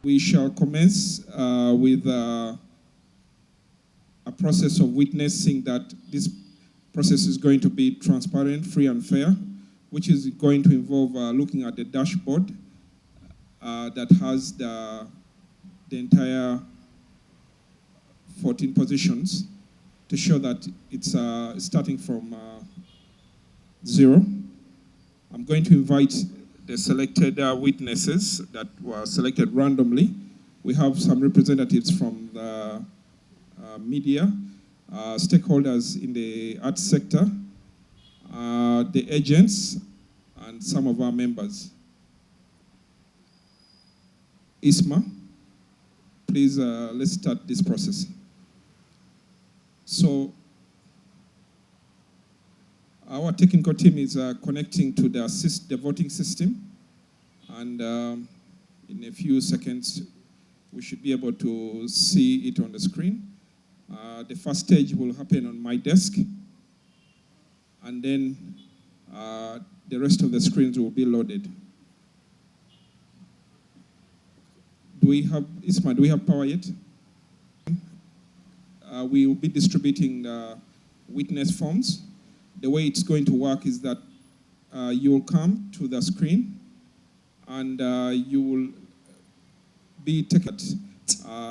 We shall commence with a process of witnessing that this process is going to be transparent, free and fair, which is going to involve looking at the dashboard that has the entire 14 positions to show that it's starting from zero. I'm going to invite the selected witnesses that were selected randomly. We have some representatives from the media, stakeholders in the arts sector, the agents, and some of our members. Isma, please, let's start this process. So, our technical team is connecting to the voting system, and in a few seconds, we should be able to see it on the screen. The first stage will happen on my desk, and then the rest of the screens will be loaded. Isma, do we have power yet? We will be distributing the witness forms. The way it's going to work is that you will come to the screen and you will be taken.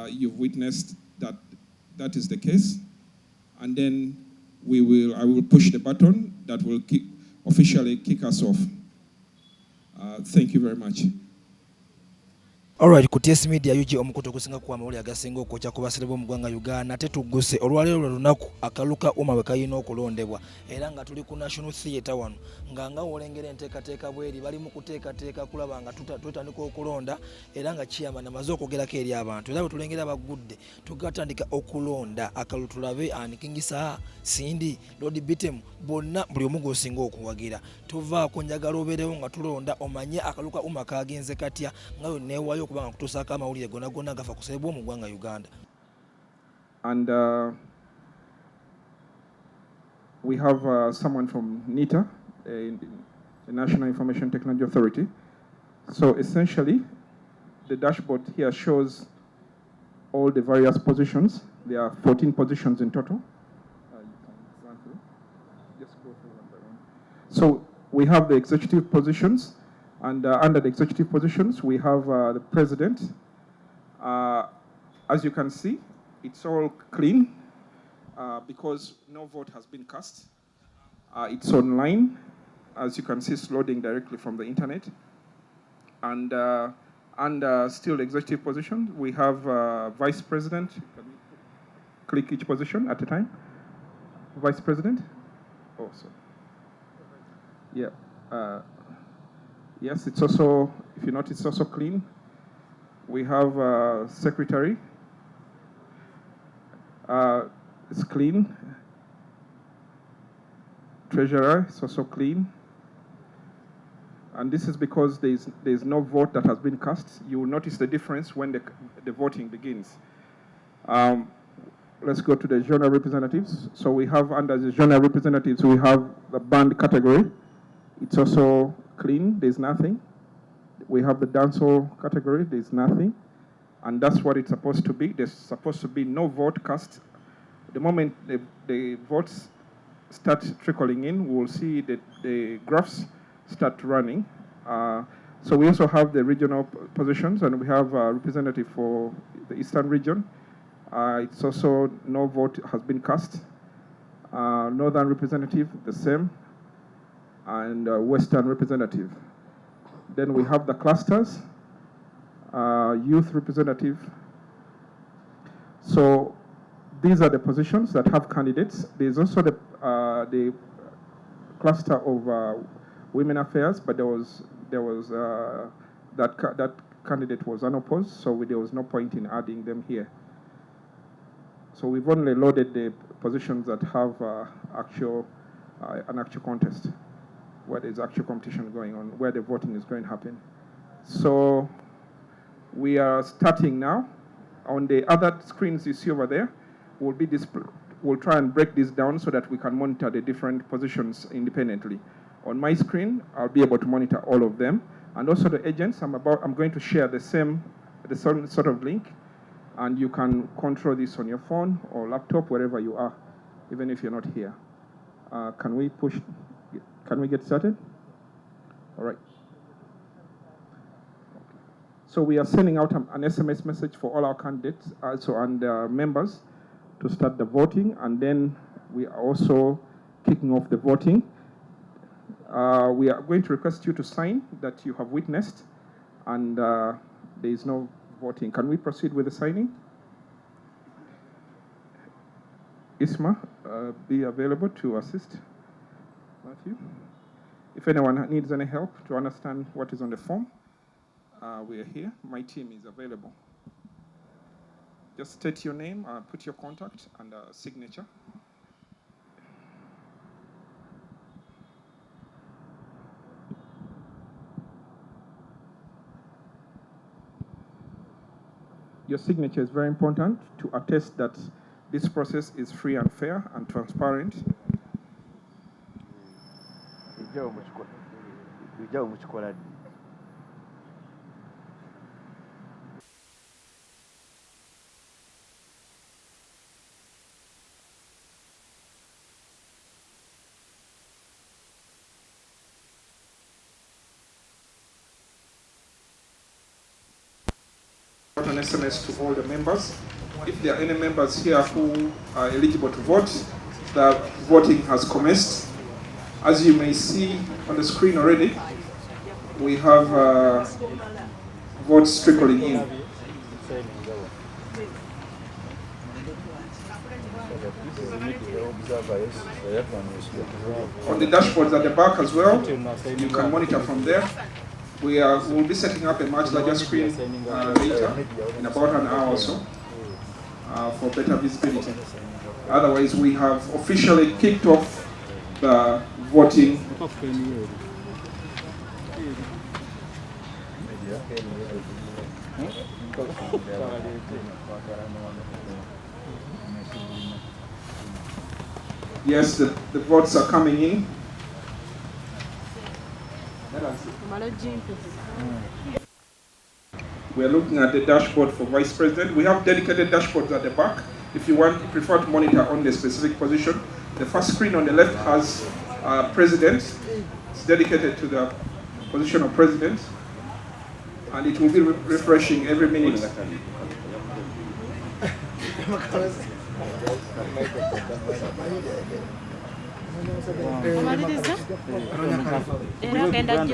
You've witnessed that that is the case, and then I will push the button that will officially kick us off. Thank you very much. Alright, ku TS Media yuji omukuto kusinga kwa mawuli agasinga okwocha ku basire bo mugwanga Uganda tetuguse olwalero lunaku akaluka uma we kayina okulondebwa era nga tuli ku National Theatre wano nga wolengera enteekateeka bweri bali mu kuteekateeka kulaba nga tutandika okulonda era nga chairman amaze okwogerako eri abantu era bwe tulengera bagudde tugatandika okulonda akalu tulabe Ani King Saha, Cindy, Lord Bitem bonna buli omu gosinga okuwagira tuvaako njagala obeerewo nga tulonda omanye akaluka uma kagenze katya nga neewayo kubanga kutusaako amawulire gonna gafa ku ssebo mu ggwanga Uganda. And we have someone from NITA, the National Information Technology Authority. So essentially, the dashboard here shows all the various positions. There are 14 positions in total. You can run through. Just go through one by one. So we have the executive positions, and under the executive positions, we have the president. As you can see, it's all clean because no vote has been cast. It's online. As you can see, it's loading directly from the internet. And under still executive position, we have vice president. Can you click each position at a time? Vice president? Oh, sorry. Yeah. Yes, it's also, if you notice, it's also clean. We have secretary. It's clean. Treasurer is also clean. And this is because there's no vote that has been cast. You will notice the difference when the voting begins. Let's go to the genre representatives. So we have under the genre representatives, we have the band category. It's also clean, there's nothing. We have the dancehall category, there's nothing. And that's what it's supposed to be. There's supposed to be no vote cast. The moment the votes start trickling in, we'll see that the graphs start running. So we also have the regional positions, and we have a representative for the Eastern region. It's also no vote has been cast. Northern representative, the same. And Western representative. Then we have the clusters, youth representative. So these are the positions that have candidates. There's also the cluster of women affairs, but there was that candidate was unopposed, so there was no point in adding them here. So we've only loaded the positions that have an actual contest, where there's actual competition going on, where the voting is going to happen. So we are starting now. On the other screens you see over there, we'll try and break this down so that we can monitor the different positions independently. On my screen, I'll be able to monitor all of them. And also the agents, I'm going to share the same the same sort of link, and you can control this on your phone or laptop, wherever you are, even if you're not here. Can we get started? All right. So we are sending out an SMS message for all our candidates and members to start the voting, and then we are also kicking off the voting. We are going to request you to sign that you have witnessed, and there is no voting. Can we proceed with the signing? Isma, be available to assist Matthew. If anyone needs any help to understand what is on the form, we are here. My team is available. Just state your name, put your contact and signature. Your signature is very important to attest that this process is free and fair and transparent. An SMS to all the members. If there are any members here who are eligible to vote, the voting has commenced. As you may see on the screen already, we have votes trickling in. On the dashboards at the back as well, you can monitor from there. We will be setting up a much larger screen later, in about an hour or so, for better visibility. Otherwise, we have officially kicked off the voting. Yes, the votes are coming in. We are looking at the dashboard for Vice President. We have dedicated dashboards at the back. If you prefer to monitor on the specific position, the first screen on the left has President. It's dedicated to the position of President, and it will be refreshing every minute. Uganda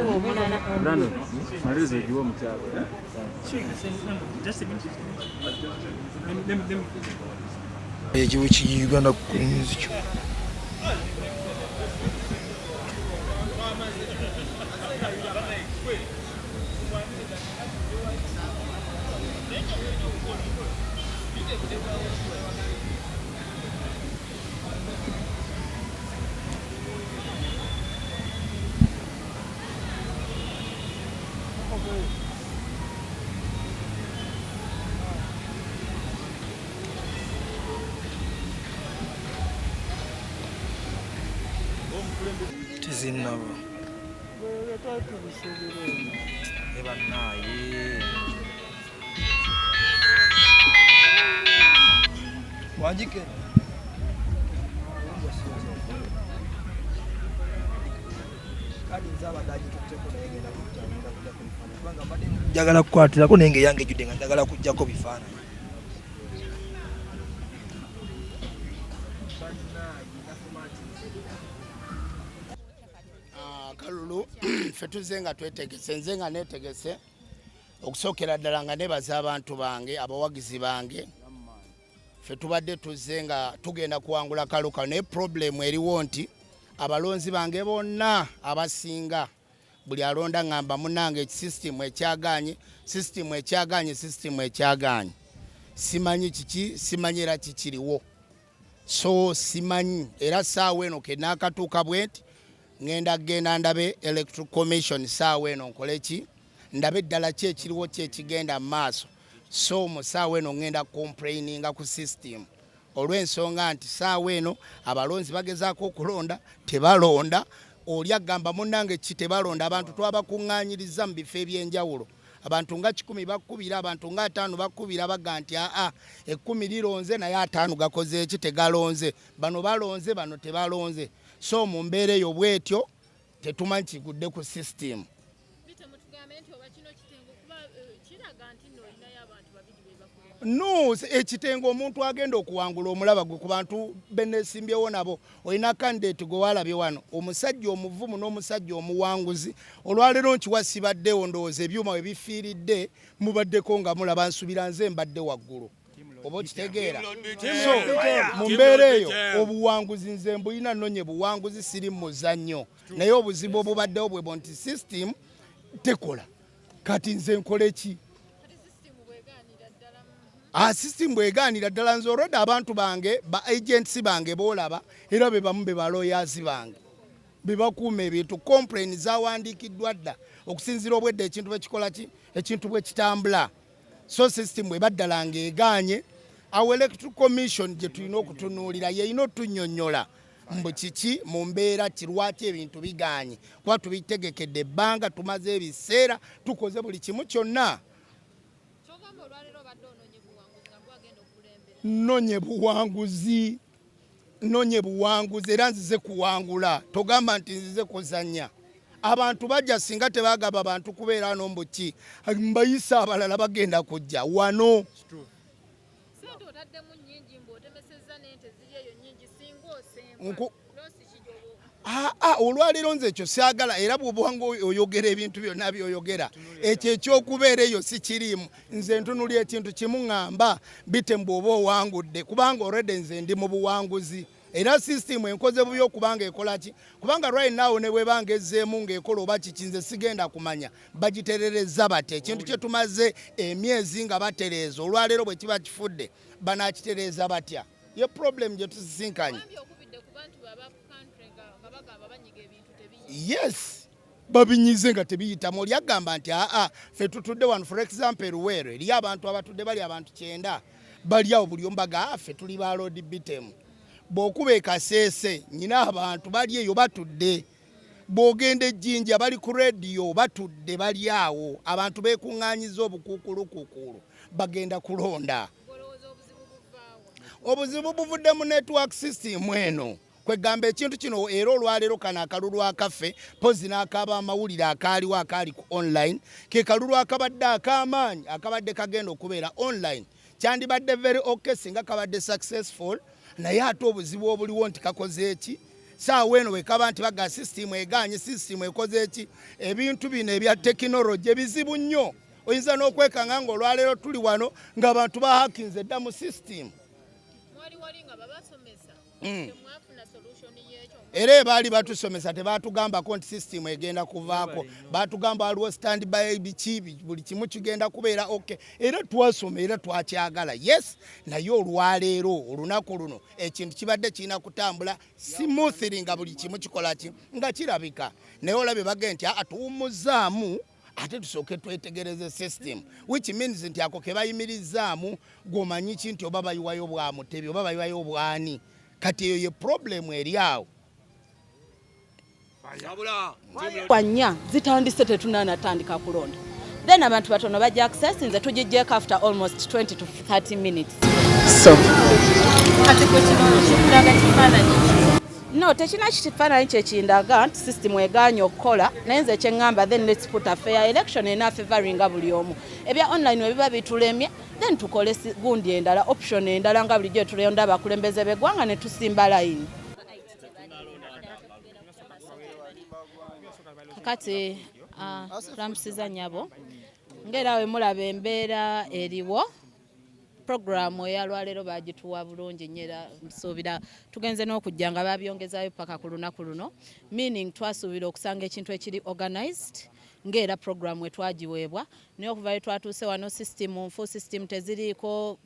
tizinabo ebanaye wajike kadi nzabagaji tuteko negenda kutanga kuja kulifanya kubanga bade njagala kukwatirako nenge yange judde nga njagala kujjako bifaana kalulu fetuze nga twetegese nze nga netegese okusookera ddala nga nebaza abantu bange abawagizi bange fetubadde tuzze nga tugenda kuwangula kaluka ne problem eriwo nti abalonzi bange bonna abasinga buli alonda ngamba munange system ekyaganye simanyi kiki simanyira kikiriwo so simanyi era saawa eno kenakatuuka bwenti ngenda ndabe electoral commission saawa eno nkoleki ndabe ddala ki ekiriwo ki ekigenda mu maaso so mu saawa eno ngenda complaininga ku system olw'ensonga nti saawa eno abalonzi bagezaako okulonda tebalonda oli agamba munnange ki tebalonda abantu twabakuŋŋaanyiriza mu bifo ebyenjawulo abantu nga 10 bakubira abantu nga 5 bakubira baga nti 10 lironze naye 5 gakoze eki tegalonze bano balonze bano tebalonze so mu mbeera eyo bwetyo tetumanyi kigudde ku system. No, ekitengo omuntu agenda okuwangula omulaba gwe ku bantu benesimbyewo nabo olina candidate gwe walabye wano omusajja omuvumu n'omusajja omuwanguzi olwaleero nkiwasibaddewo ndowooza ebyuma we bifiiridde mubaddeko nga mulaba nsubira nze mbadde waggulu oba okitegeera so mu mbeera eyo obuwanguzi nze mbulina nnonye buwanguzi siri mu muzannyo naye obuzibu obubaddewo bwe nti system tekola kati nze nkole ki system bwegaanira ddala nze olwedde abantu bange ba agents bange boolaba era be bamu be baloyazi bange be bakuuma ebintu complain zawandiikiddwa dda okusinziira obwedde ekintu bwekikola ki ekintu bwe kitambula so system bwe baddala ng'egaanye awo electoral commission gye tulina okutunuulira yeyina otunnyonnyola mbu kiki mu mbeera kirwaki ebintu bigaanye kuba tubitegekedde ebbanga tumaze ebiseera tukoze buli kimu kyonna nonye buwanguzi era nzize kuwangula togamba nti nzize kuzanya abantu bajja singa tebagaba abantu kubeera nombuki mbayisa abalala bagenda kujja wano olwaliro nze ekyo syagala era bw'obwanga oyogera ebintu byonna byoyogera ekyo ekyokubeera eyo si kiriimu nze ntunuli ekintu kimu ŋŋamba bite mbw'oba owangudde kubanga already nze ndi mu buwanguzi era system enkoze bubi okubanga ekola ki kubanga right now ne bwebanga ezzeemu ng'ekola oba kiki nze sigenda kumanya bagiterereza bate ekintu kye tumaze emyezi nga batereeza olwaleero bwe kiba kifudde banakitereeza batya ye problem gye tusisinkanye. Yes, babinyize nga tebiyitamu oli agamba nti ffe tutudde wano for example Luweero eriyo abantu abatudde bali abantu 9 bali awo buli ombaga ffe tuli ba load bitemu bw'okuba ekaseese nyina abantu bali eyo batudde bw'ogenda ejjinja bali ku rediyo batudde bali awo abantu beekuŋŋaanyiza obukuukulukuukulu bagenda kulonda obuzibu buvudde mu network system eno kwegamba ekintu kino era olwaleero kana akalulu akaffe pozi n'akaaba amawulire akaaliwo akaali ku online ke kalulu akabadde ak'amaanyi akabadde kagenda okubeera online kyandibadde very okay singa kabadde successful naye ate obuzibu obuliwo nti kakoze eki saawa eno wekaba nti baga system egaanye system ekoze eki ebintu bino ebya tekinologi ebizibu nnyo oyinza n'okwekanga nga olwaleero tuli wano ng'abantu bahakinze dda mu system era baali batusomesa tebatugambako nti system egenda kuvaako batugamba waliwo standby biki buli kimu kigenda kubeera okay era twasoma era twakyagala yes naye olwaleero olunaku luno ekintu kibadde kirina kutambula smoothly nga buli kimu kikola ki nga kirabika naye olabye bagee nti tuwummuzaamu ate tusooke twetegereze system which means nti ako ke bayimirizaamu gwomanyi ki nti oba bayiwayo bwamutebi oba bayiwayo obwani kati eyo ye problem eri awo kwanya zitandise tetunanatandika kulonda then abantu batono bajja access nze tugijjeko after almost 20 to 30 minutes so no tekina kifaananyi kyekindaga nti system egaanye okukola naye nze kyeŋŋamba then let's put a fair election ena favoringa buli omu ebya online webiba bitulemye then tukole gundi endala option endala nga bulijjo tulonda abakulembeze b'eggwanga ne tusimba layini kakati ramusiza nyabo ngera we mulaba embeera eriwo programu eyalwaleero bagituwa bulungi nyera nsuubira tugenze n'okujja nga babyongezayo paka ku lunaku luno meaning twasuubira okusanga ekintu ekiri organized ng'era programu etwagiweebwa naye okuvayo twatuuse wano system nfu system teziriiko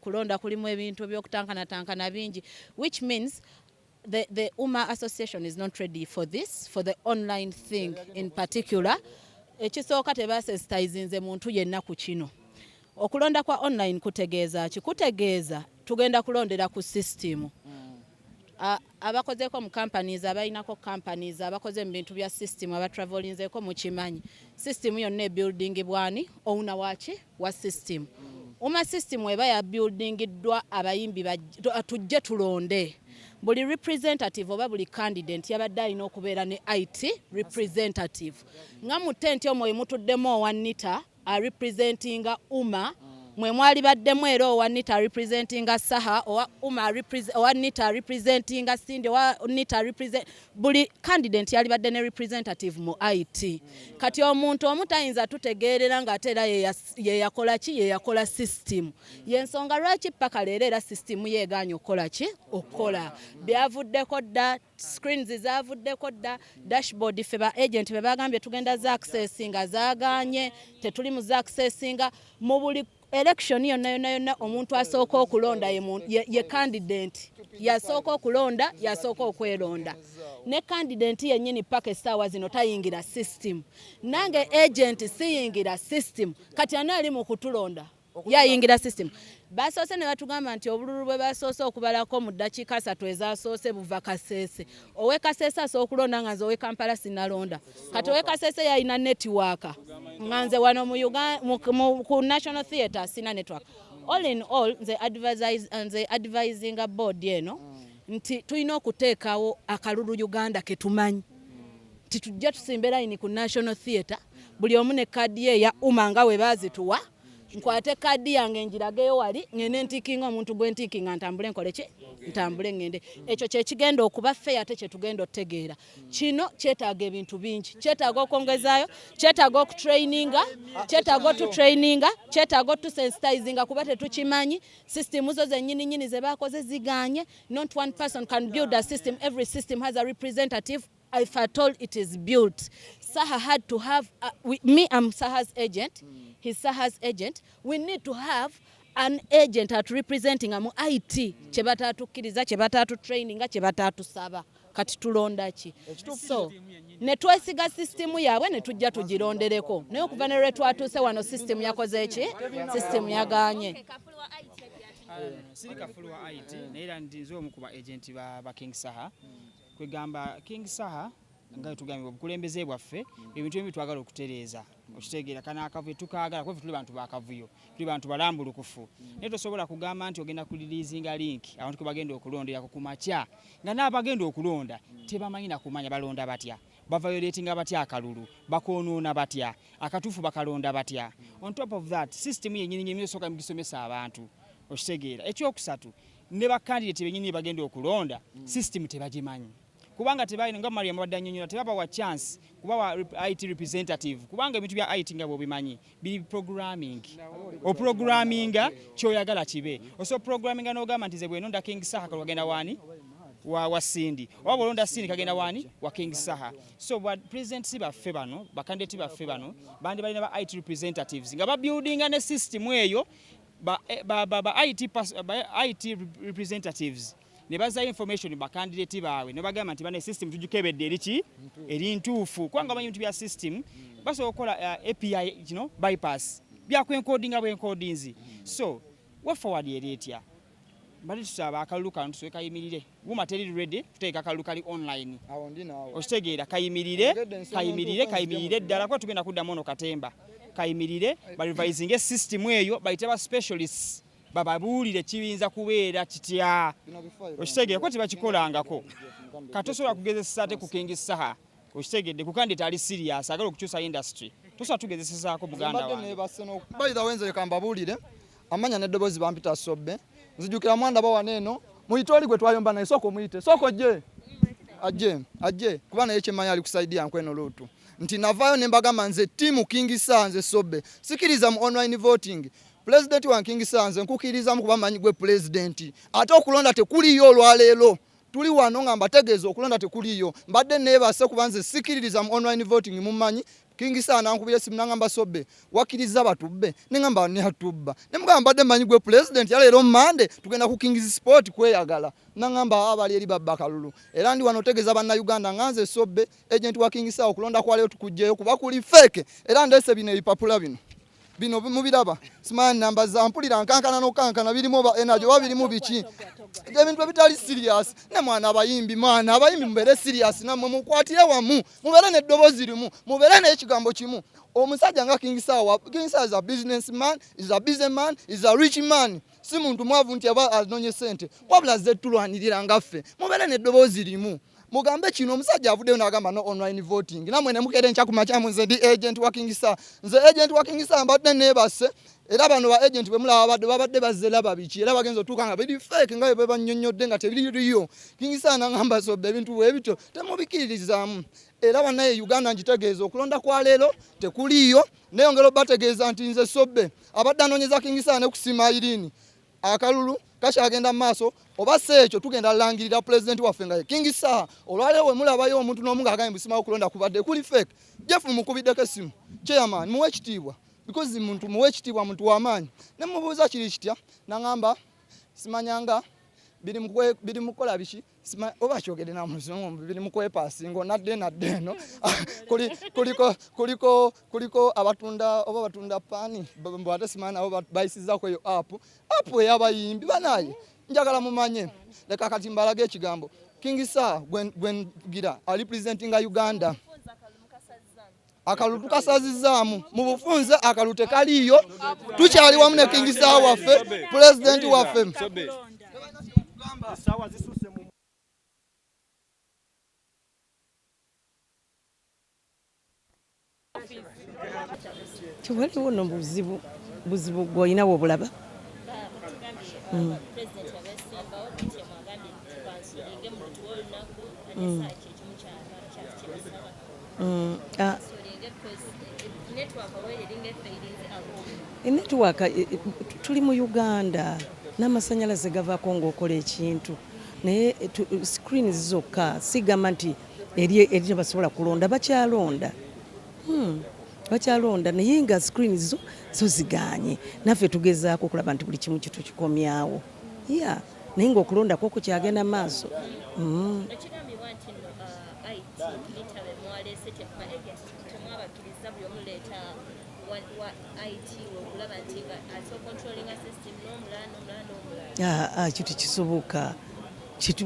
kulonda kulimu ebintu by'okutankana bingi which means the UMA Association is not ready for this, for the online thing in particular. Ekisooka tebasensitizinze muntu yenna ku kino. Okulonda kwa online kutegeeza tugenda kulondera ku system. abakozeko mu companies abalinako companies abakoze mu bintu bya system abatravelinzeko mu kimanyi system yonna building bwani owuna waki wa system UMA system eba ya buildingiddwa abayimbi tujje tulonde buli representative oba buli candidate yabadde alina okubeera ne IT representative nga mu tent omwo mutuddemu owanita representinga UMA mwe mwali baddemu era owanita representinga Saha owa UMA owanita representinga CINDY owanita represent buli candidate yali badde ne representative mu IT kati omuntu omutayinza tutegeerera ng'ate ye yakola ki ye yakola system yensonga lwaki paka leero era system yeeganye okukola ki okukola byavuddeko dda screens zavuddeko dda dashboard ffe ba agent be bagambye tugenda za accessinga zaaganye tetuli mu za accessinga mu buli election yonna omuntu asooka okulonda ye candidate yasooka okulonda yasooka okweronda ne candidate yennyini paka essaawa zino tayingira system nange agent siyingira system kati ani ali mu kutulonda yayingira system basoose ne batugamba nti obululu bwe basoose okubalako mu ddakiika 3 ezasoose buva Kasese owe Kasese asooka okulonda nga nze owe Kampala sinalonda kati owe Kasese yalina network nga nze wano ku National Theatre sina network all in all nze advising board eno nti tulina okuteekawo akalulu Uganda ketumanyi titujja tusimbe line ku National Theatre buli omu ne kadi ye ya UMA nga we bazituwa nkwate kadi yange njirageyo wali ngene ntikinga omuntu gwe ntikinga ntambule nkole ki ntambule ngende ekyo kye kigenda okuba fair ate kye tugenda otegeera kino kyetaaga ebintu bingi kyetaaga okongezaayo kyetaaga okutraininga kyetaaga otutraininga kyetaaga otusensitizinga kuba tetukimanyi system zo zennyini ze bakoze ziganye not one person can build a system every system has a representative if at all it is built. Saha had to have me I'm Saha's agent he's Saha's agent we need to have an agent at representing amu IT kyebatatukiriza kyebatatutraininga kyebatatusaba kati tulonda ki so ne twesiga system yaabwe ne tujja tugirondereko naye okuva ne lwe twatuuse wano system yakoze ki system yaganye siri kafulu wa IT naye era nze omu ku ba agent ba King Saha kwegamba King Saha nga tugambye obukulembeze bwaffe ebintu ebi twagala okutereeza okitegeera kana Akavuyo tukaagala kwefe tuli bantu ba Akavuyo tuli bantu balambulukufu naye tosobola kugamba nti ogenda ku releasinga link abantu ke bagenda okulondera ku makya nga n'abagenda okulonda tebamanyi na kumanya balonda batya bavayoletinga batya akalulu bakonoona batya akatuufu bakalonda batya on top of that system yennyini emyosoka mugisomesa abantu okitegeera ekyokusatu ne bakandidate bennyini bagenda okulonda system tebagimanyi kubanga tebalina nga Maria mabadanyonyola tebaba wa chance kuba wa IT representative kubanga ebintu bya IT nga bobimanyi bili programming o programminga kyoyagala kibe oso programminga no gamba ntize bwe nonda King Saha kalwagenda wani wa CINDY oba bolonda CINDY kagenda wani wa King Saha so what president siba febano bakandidate ba febano bandi balina ba IT representatives nga ba building ne system eyo ba IT representatives ne baza information ba candidate bawe ne bagamba nti bane system tujikebedde erichi eri ntuufu kwanga banyi bintu bya system baso okola API bypass bya ku encoding abo encodings so what forward eretya bali tusaba akalulu kantu so kayimirire UMA teri ready tuteeka akalulu kali online awo ndinawo okitegeera kayimirire ddala kwa tugenda kudda mono katemba kayimirire bali revising system eyo bayitaba specialists bababuulire kibinza kubeera kitya okitegeera ko tebakikolangako katosobola kugezesa ate ku King Saha okitegedde kukandidate ali serious agala okukyusa industry tosobola tugezesezaako muganda wange bayita wenze kambabuulire amanya neddobozi bampita Sobbe nzijukira mwanda bawaneeno muyitoli gwe twayomba naye soko muyite soko ajje kuba naye kyemanya ali kusaidia nkweno lutu nti navayo nembagamba nze timu King Saha nze Sobbe sikiriza mu online voting President wa King Saha nze nkukiriza mu kubamanyi gwe president ate okulonda tekuliyo olwaleero tuli wano nga mbategeeza okulonda tekuliyo mbadde neebase kubanze sikiririza mu online voting mumanyi King Saha nankubira simu nangamba Sobbe wakiriza batubbe nengamba ne atubba nemugamba mbadde manyi gwe president yaleero Monday tugenda ku King's Sport kweyagala nangamba abali eri babba kalulu era ndi wano tegeeza banna Uganda nganze Sobbe agent wa King Saha okulonda kwa leero tukujjeyo kuba kuli fake era ndese bino ebipapula bino bino mubiraba smart number za mpulira nkankana nokankana birimo ba energy babirimu biki ebintu bitali serious ne mwana abayimbi mubere serious namwe mukwatire wamu mubere ne dobozi limu mubere ne ekigambo kimu omusajja nga King Saha is a businessman, is a businessman, is a rich man. Si muntu mwavu nti aba anonye sente wabula zetulwanirira ngaffe mubere ne dobozi limu mugambe kino omusajja avuddeyo n'agamba no online voting namwe ne mukere ncha kumacha munze ndi agent wa King Saha nze agent wa King Saha mbadde nebase era bano ba agent bemulaba babadde bazela babiki era bagenzo tukanga bidi fake nga bebe banyonyodde nga tebiriyo King Saha nangamba so ebintu webito temubikirizamu era banaye Uganda njitegeeza okulonda kwa leero tekuliyo neyongero bategeeza nti nze sobbe abadde anonyeza King Saha ne kusima irini akalulu kasha agenda maaso oba secho tugenda langirira president waffe nga King Saha olwaleero we mulabayo omuntu n'omunga agambye busima okulonda kubadde kuli fake Jeff mukubideko simu chairman muwe kitibwa because muntu muwe kitibwa muntu w'amaanyi ne mubuuza kiri kitya nangamba simanyanga biri mukola biki oba kyogede na muzungu biri mukwepa singo nadde no kuliko abatunda oba batunda pani mbwate simana oba bayisiza ko yo app yabayimbi banaye njagala mumanye leka kati mbalage ekigambo King Saha gwen gira ali presenting Uganda akalutu kasazizaamu mu bufunze akalute kaliyo tukyali wamu ne King Saha waffe president waffe sawa zisuse mu waliwo no buzibu gwolina wobulaba network tuli mu Uganda n'amasanyalaze gavaako ng'okola ekintu naye screen zokka sigamba nti eri basobola kulonda bakyalonda naye nga screen zo ziganye naffe tugezaako okulaba nti buli kimu kitu kikomyawo naye ng'okulonda kwoko kyagenda maaso kitu kisoboka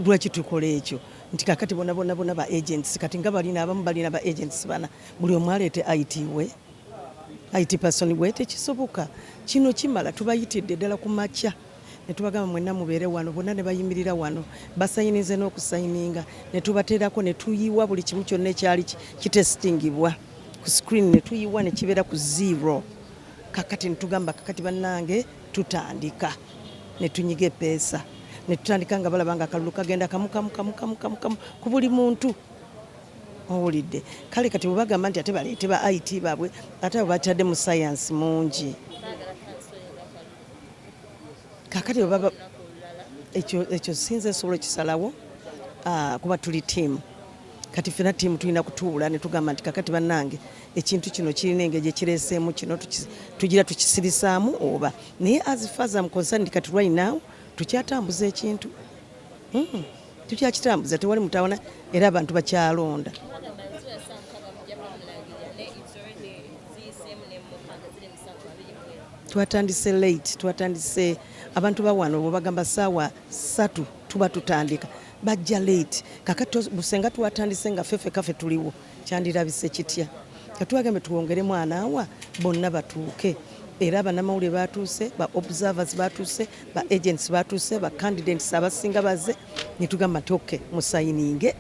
lwaki tukola ekyo nti kakati bona ba agents kati nga abamu balina ba agents bana buli omu aleete IT person we tekisoboka kino kimala tubayitidde ddala ku makya ne tubagamba mwenna mubeere wano bonna ne bayimirira wano basayinize n'okusayininga ne tubateerako ne tuyiwa buli kimu kyonna ekyali kitestingibwa ku screen ne tuyiwa ne kibeera ku 0 kakati ne tugamba kakati bannange tutandika ne tunyiga epeesa ne tutandika nga balaba nga akalulu kagenda kamu ku buli muntu owulidde kale kati bwebagamba nti ate baleete ba IT baabwe ate abo batadde mu science mungi kakati baba ekyo sinze nsobola ekisalawo kuba tuli tiimu kati fena tiimu tulina kutuula ne tugamba nti kakati bannange ekintu kino kirina engeri ekireeseemu kino tugira tukisirisaamu oba naye as far as I'm concerned kati right now tukyatambuza ekintu tukyakitambuza tewali mutawana era abantu bakyalonda twatandise late twatandise abantu bawano bwe bagamba ssaawa 3 tuba tutandika bajja late kakati busenga twatandise nga fefe kafe tuliwo kyandirabise kitya katuwagambe tuwongere mwana wa bonna batuuke era bannamawulire batuuse ba observers batuuse ba agents batuuse ba candidates abasinga baze ne tugamba toke musayininge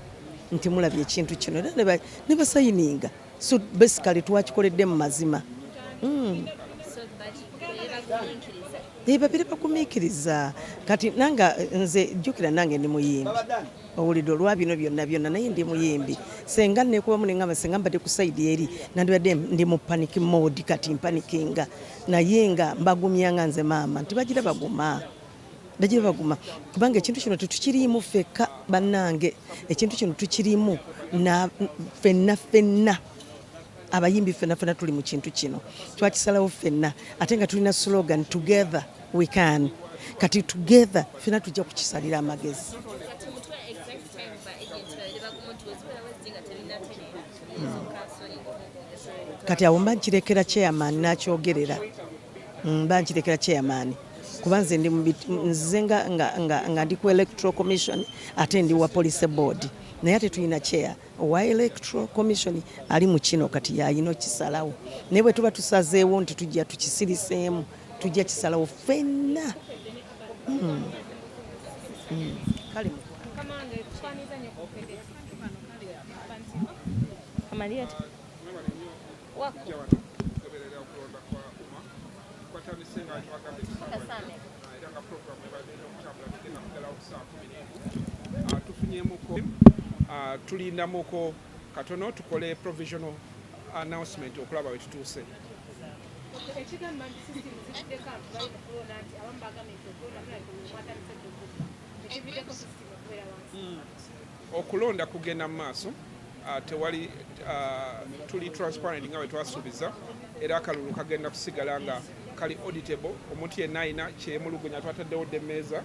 nti mulabye ekintu kino era ne basayininga so basically twakikoledde mu mazima babiri bakumiikiriza kati nanga nze jjukira nange ndi muyimbi owulidde olwa bino byonna naye ndi muyimbi senga nekubamu neŋŋamba senga mbadde ku sayidi eri nandibadde ndi mu panic mode kati mpanikinga naye nga mbagumyanga nze maama nti bagira baguma kubanga ekintu kino tetukiriimu ffekka bannange ekintu kino tukiriimu na ffenna abayimbi ffenna tuli mu kintu kino twakisalawo ffenna ate nga tulina slogan together we can kati together ffenna tujja kukisalira amagezi kati awo mba nkirekera chairman n'akyogerera mba nkirekera chairman kuba nze nze nga ndi ku electoral commission ate ndi wa police board naye ate tulina chair owa electoral commission ali mu kino kati yayina kisalawo naye bwe tuba tusazeewo nti tujja tukisiriseemu tujja kisalawo ffenna kale tulindamuko katono tukole provisional announcement okulaba we tutuuse. Okulonda kugenda mu maaso tewali tuli transparent nga bwe twasuubiza era akalulu kagenda kusigala nga kali auditable. Omuntu yenna ayina kyemulugunya twataddewo emmeeza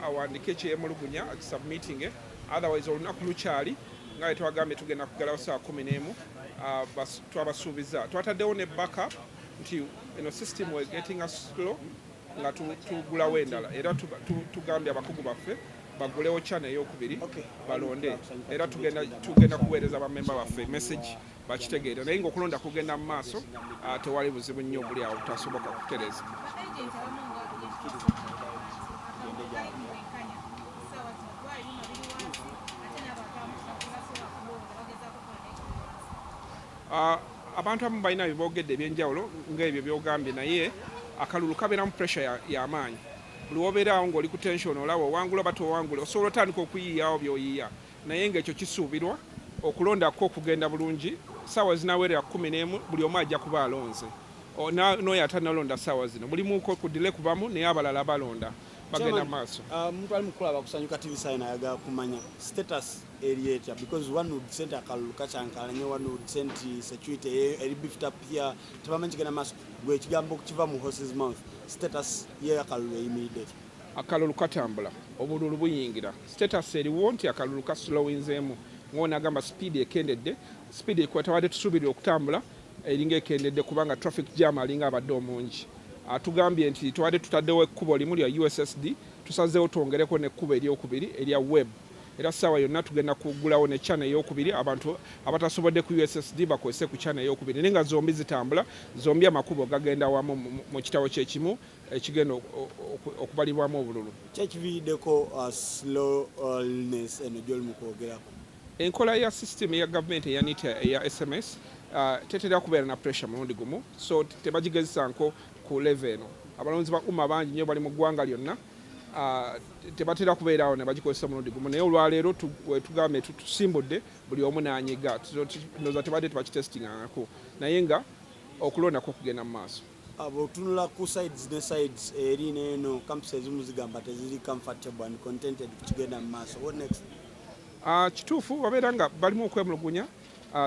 awandike kyemulugunya akisubmitting otherwise olunaku lukyali nga bwe twagambye tugenda kugalawo saa 11 twabasuubiza twataddewo ne backup nti eno system we getting us slow nga tugulawo endala era tugambye abakugu baffe bagulewo channel eyokubiri balonde era tugenda kuweereza bamemba baffe message bakitegeera naye ngaokulonda kugenda mu maaso tewali buzibu nnyo buli awo butasoboka kutereza. Abantu abamu balina byeboogedde ebyenjawulo ng'ebyo byogambye naye akalulu kabeeramu pressure y'amaanyi. Buli wobeeraawo ng'oli ku tension olaba owangula oba towangula osobola otandika okuyiiyaawo by'oyiiya naye ng'ekyo kisuubirwa okulondako okugenda bulungi ssaawa zinawerera 11 buli omu ajja kuba alonze n'oyo atanalonda ssaawa zino bulimuko kudile kubamu naye abalala balonda bagenda maaso. Omuntu ali mukulaba kusanyuka TV sign ayagala kumanya status eri etya because one would send akalulu kacyankalanye one would send security eri beefed up here tebamanyi kigenda maaso gwe ekigambo kiva mu horse's mouth status ye akalulu eyimiridde akalulu katambula obululu buyingira status eriwo nti akalulu kaslowinzeemu ng'ona agamba speed ekendedde speed ekwatawadde tusuubirira okutambula eringa ekendedde kubanga traffic jam alinga abadde omungi. Tugambye nti twadde tutaddewo ekkubo limu lya USSD tusazeewo twongereko n'ekkubo eryokubiri erya web era ssaawa yonna tugenda kugulawo ne channel eyokubiri abantu abatasobodde ku USSD bakozese ku channel eyokubiri naye nga zombi zitambula zombi amakubo gagenda wamu mu kitawo kyekimu ekigenda okubalibwamu obululu. Kyekiviiriddeko slowness eno gy'oli mu kwogerako. Enkola ya system ya gavumenti eyanita eya SMS tetera kubeera na pressure mulundi gumu so tebagigezesanko ku level eno. Abalonzi ba umma bangi nnyo bali mu ggwanga lyonna tebatera kubeeraawo ne bagikozesa mulundi gumu naye olwaleero tugambye tusimbudde buli omu n'anyiga ndowooza tebadde tebakitestingangako naye nga okulondako okugenda mu maaso. Otunula ku sides ne sides eri neeno campus ezimu zigamba teziri comfortable and contented kugenda mu maaso. What next? Kituufu babeera nga balimu okwemulugunya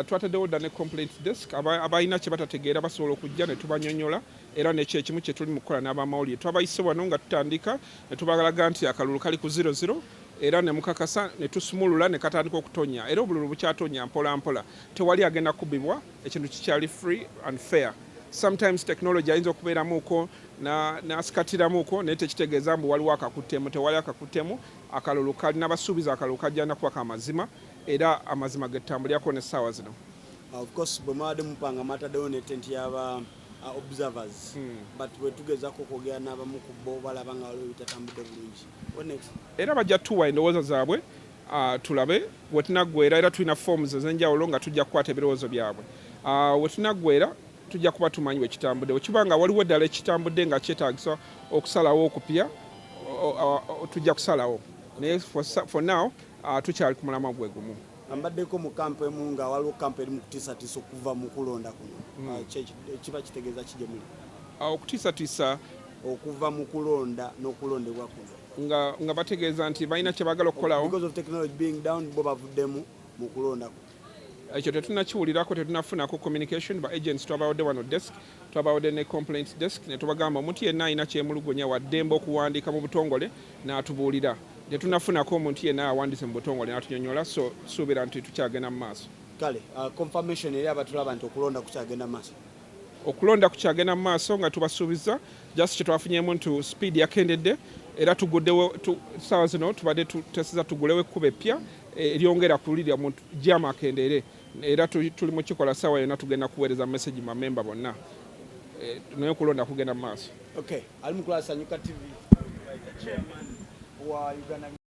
twataddewo dda ne complaint desk abalina kye batategeera basobola okujja ne tubanyonyola era nekyo ekimu kye tuli mu kukola n'abamawulire twabayise wano nga tutandika ne tubagalaga nti akalulu kali ku 00 era ne mukakasa ne tusumulula ne katandika okutonya era obululu bukyatonya mpola mpola tewali agenda kubibwa ekintu kikyali free and fair. Sometimes technology ayinza okubeeramuuko n'asikatiramuuko naye tekitegeeza mbu waliwo akakuttemu tewali akakuttemu akalulu kalina basuubiza akalulu kajjana kuba kamazima era amazima getambulyako n'essaawa zino. Of course bwe mubadde mupanga mataddewo ne tent y'aba observers but bwe tugezaako okwogera n'abamu ku bo balaba nga waliwo bitatambudde bulungi. What next? Era bajja tuwa endowooza zaabwe tulabe we tunaggwera era tulina forms ez'enjawulo nga tujja kukwata ebirowoozo byabwe we tunaggwera tujja kuba tumanyi we kitambudde wekiba nga waliwo eddala ekitambudde nga kyetaagisa okusalawo okupya tujja kusalawo naye for now tukyali ku mulamwa gwe gumu. Ambaddeko mu kampu emu nga waliwo kampu eri mu kutiisatiisa okuva mu kulonda kuno kiba kitegeeza kijje muli okutiisatiisa okuva mu kulonda n'okulondebwa kuno nga bategeeza nti balina kye baagala okukolawo because of technology being down bo bavuddemu mu kulonda kuno. Ekyo tetunakiwulirako tetunafunako communication ba agents twabawodde wano desk twabawodde ne complaint desk ne tubagamba omuntu yenna alina kyemulugunya waddembe okuwandiika mu butongole n'atubuulira tetunafunako omuntu yenna awandiise mu butongole n'atunyonyola so suubira nti tukyagenda mu maaso. kale confirmation eri abatulaba nti okulonda kukyagenda maaso. Okulonda kukyagenda maaso nga tubasuubiza just kyetwafunyemu nti speed yakendedde era tuguddewo ssaawa zino tubadde tutesiza tugulewo ekkuba eppya eryongera kulirya mu jama akendere era tuli mu kikola ssaawa yonna tugenda kuweereza message mamemba bonna naye okulonda kugenda maaso. Okay, ali mukulaba Sanyuka TV chairman wa Uganda